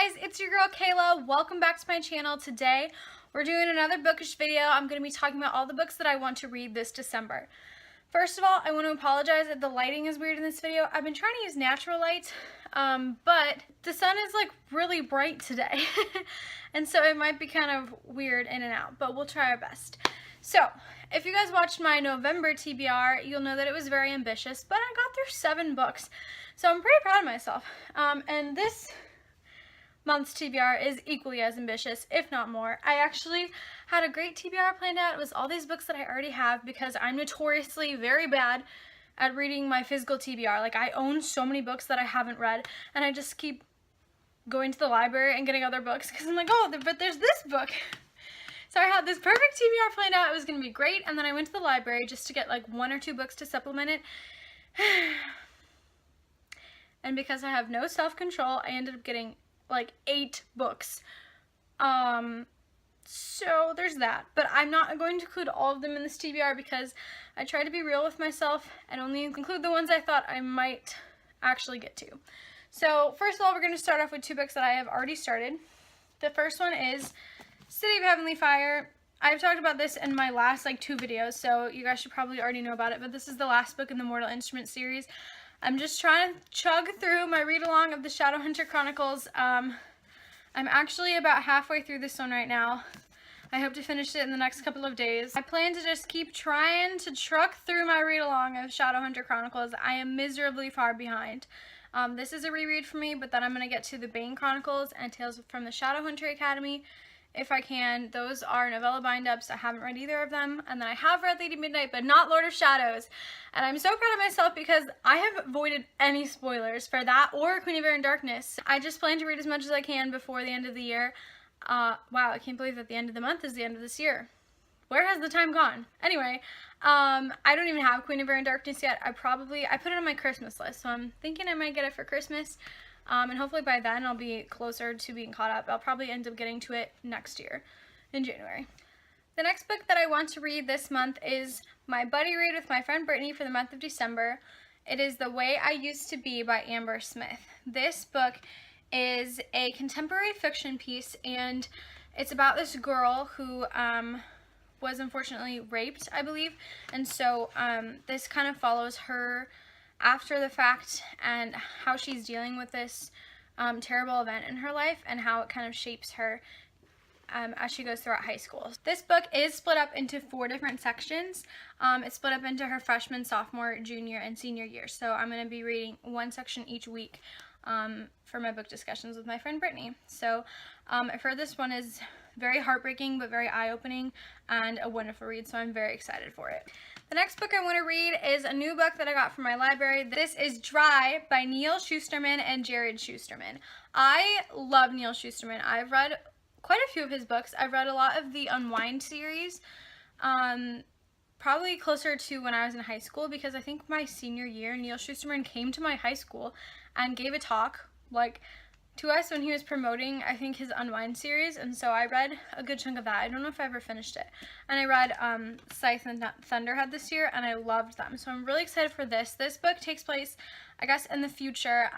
guys, it's your girl Kayla. Welcome back to my channel. Today we're doing another bookish video. I'm going to be talking about all the books that I want to read this December. First of all, I want to apologize if the lighting is weird in this video. I've been trying to use natural light, but the sun is like really bright today. And so it might be kind of weird in and out, but we'll try our best. So, if you guys watched my November TBR, you'll know that it was very ambitious, but I got through 7 books. So I'm pretty proud of myself. And this month's TBR is equally as ambitious, if not more. I actually had a great TBR planned out. It was all these books that I already have because I'm notoriously very bad at reading my physical TBR. Like, I own so many books that I haven't read, and I just keep going to the library and getting other books because I'm like, oh, but there's this book. So I had this perfect TBR planned out. It was going to be great, and then I went to the library just to get like 1 or 2 books to supplement it. And because I have no self-control, I ended up getting like 8 books. So there's that. But I'm not going to include all of them in this TBR because I try to be real with myself and only include the ones I thought I might actually get to. So first of all, we're going to start off with 2 books that I have already started. The first one is City of Heavenly Fire. I've talked about this in my last like 2 videos, so you guys should probably already know about it, but this is the last book in the Mortal Instruments series. I'm just trying to chug through my read-along of the Shadowhunter Chronicles. I'm actually about halfway through this one right now. I hope to finish it in the next couple of days. I plan to just keep trying to truck through my read-along of Shadowhunter Chronicles. I am miserably far behind. This is a reread for me, but then I'm going to get to the Bane Chronicles and Tales from the Shadowhunter Academy if I can. Those are novella bind-ups. I haven't read either of them. And then I have read Lady Midnight, but not Lord of Shadows. And I'm so proud of myself because I have avoided any spoilers for that or Queen of Air and Darkness. I just plan to read as much as I can before the end of the year. Wow, I can't believe that the end of the month is the end of this year. Where has the time gone? Anyway, I don't even have Queen of Air and Darkness yet. I put it on my Christmas list, so I'm thinking I might get it for Christmas. And hopefully by then I'll be closer to being caught up. I'll probably end up getting to it next year in January. The next book that I want to read this month is my buddy read with my friend Brittany for the month of December. It is The Way I Used to Be by Amber Smith. This book is a contemporary fiction piece, and it's about this girl who was unfortunately raped, I believe. And so this kind of follows her after the fact and how she's dealing with this terrible event in her life and how it kind of shapes her as she goes throughout high school. This book is split up into 4 different sections. It's split up into her freshman, sophomore, junior, and senior year. So I'm going to be reading 1 section each week for my book discussions with my friend Brittany. So I've heard this one is very heartbreaking but very eye-opening and a wonderful read, so I'm very excited for it. The next book I want to read is a new book that I got from my library. This is Dry by Neal Shusterman and Jared Shusterman. I love Neal Shusterman. I've read quite a few of his books. I've read a lot of the Unwind series, probably closer to when I was in high school, because I think my senior year, Neal Shusterman came to my high school and gave a talk, like, to us when he was promoting, I think, his Unwind series, and so I read a good chunk of that. I don't know if I ever finished it. And I read Scythe and Thunderhead this year, and I loved them. So I'm really excited for this. This book takes place, I guess, in the future,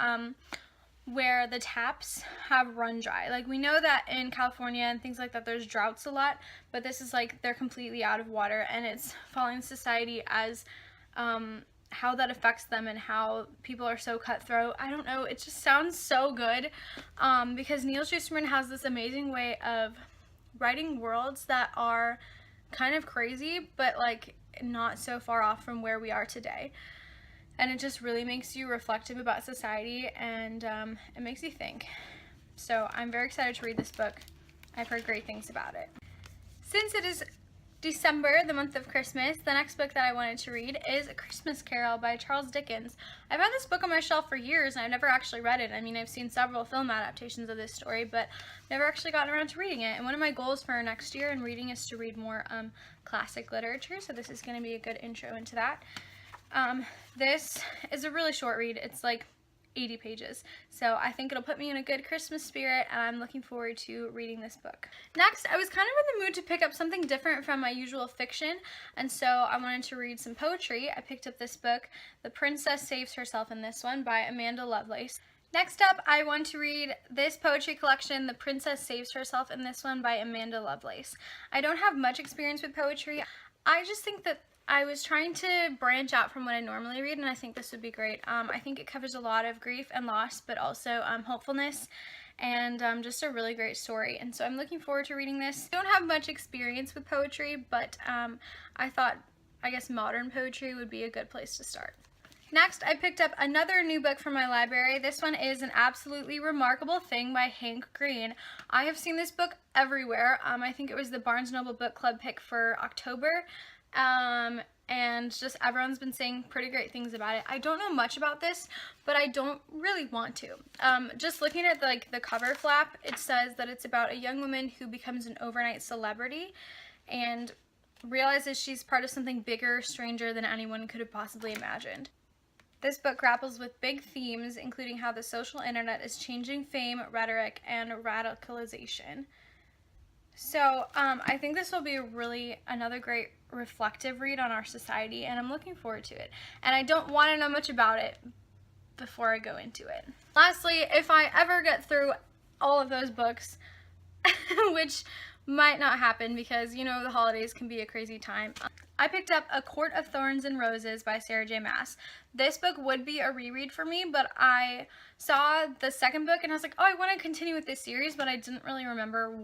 where the taps have run dry. Like, we know that in California and things like that, there's droughts a lot, but this is like they're completely out of water, and it's following society as how that affects them and how people are so cutthroat. I don't know, it just sounds so good because Neal Shusterman has this amazing way of writing worlds that are kind of crazy but like not so far off from where we are today, and it just really makes you reflective about society, and it makes you think. So I'm very excited to read this book. I've heard great things about it. Since it is December, the month of Christmas, the next book that I wanted to read is A Christmas Carol by Charles Dickens. I've had this book on my shelf for years and I've never actually read it. I mean, I've seen several film adaptations of this story, but never actually gotten around to reading it. And one of my goals for next year in reading is to read more classic literature, so this is going to be a good intro into that. This is a really short read. It's like 80 pages. So I think it'll put me in a good Christmas spirit, and I'm looking forward to reading this book. Next, I was kind of in the mood to pick up something different from my usual fiction, and so I wanted to read some poetry. I picked up this book, The Princess Saves Herself in This One by Amanda Lovelace. Next up, I want to read this poetry collection, The Princess Saves Herself, and this one by Amanda Lovelace. I don't have much experience with poetry. I just think that I was trying to branch out from what I normally read, and I think this would be great. I think it covers a lot of grief and loss, but also hopefulness, and just a really great story. And so I'm looking forward to reading this. I don't have much experience with poetry, but I thought, I guess, modern poetry would be a good place to start. Next, I picked up another new book from my library. This one is An Absolutely Remarkable Thing by Hank Green. I have seen this book everywhere. I think it was the Barnes & Noble Book Club pick for October. And just everyone's been saying pretty great things about it. I don't know much about this, but I don't really want to. Just looking at the cover flap, it says that it's about a young woman who becomes an overnight celebrity and realizes she's part of something bigger, stranger than anyone could have possibly imagined. This book grapples with big themes, including how the social internet is changing fame, rhetoric, and radicalization. So I think this will be another great reflective read on our society, and I'm looking forward to it. And I don't want to know much about it before I go into it. Lastly, if I ever get through all of those books, which might not happen because, you know, the holidays can be a crazy time, I picked up A Court of Thorns and Roses by Sarah J. Maas. This book would be a reread for me, but I saw the second book and I was like, oh, I want to continue with this series, but I didn't really remember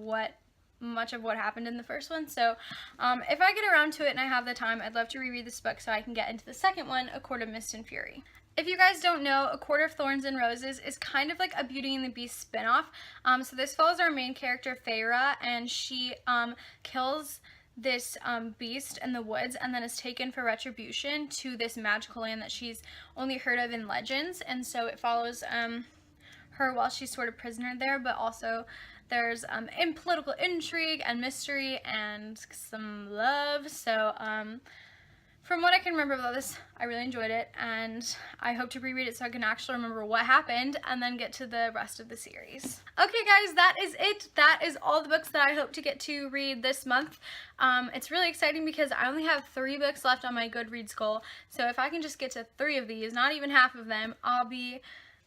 much of what happened in the first one. So if I get around to it and I have the time, I'd love to reread this book so I can get into the second one, A Court of Mist and Fury. If you guys don't know, A Court of Thorns and Roses is kind of like a Beauty and the Beast spinoff. So this follows our main character, Feyre, and she kills this beast in the woods and then is taken for retribution to this magical land that she's only heard of in legends. And so it follows her while she's sort of prisoner there, but also there's political intrigue and mystery and some love. So from what I can remember about this, I really enjoyed it, and I hope to reread it so I can actually remember what happened and then get to the rest of the series. Okay guys, that is it. That is all the books that I hope to get to read this month. It's really exciting because I only have 3 books left on my Goodreads goal, so if I can just get to 3 of these, not even half of them, I'll be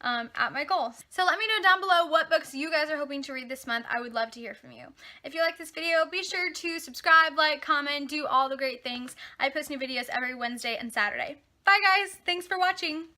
at my goal. So let me know down below what books you guys are hoping to read this month. I would love to hear from you. If you like this video, be sure to subscribe, like, comment, do all the great things. I post new videos every Wednesday and Saturday. Bye guys! Thanks for watching!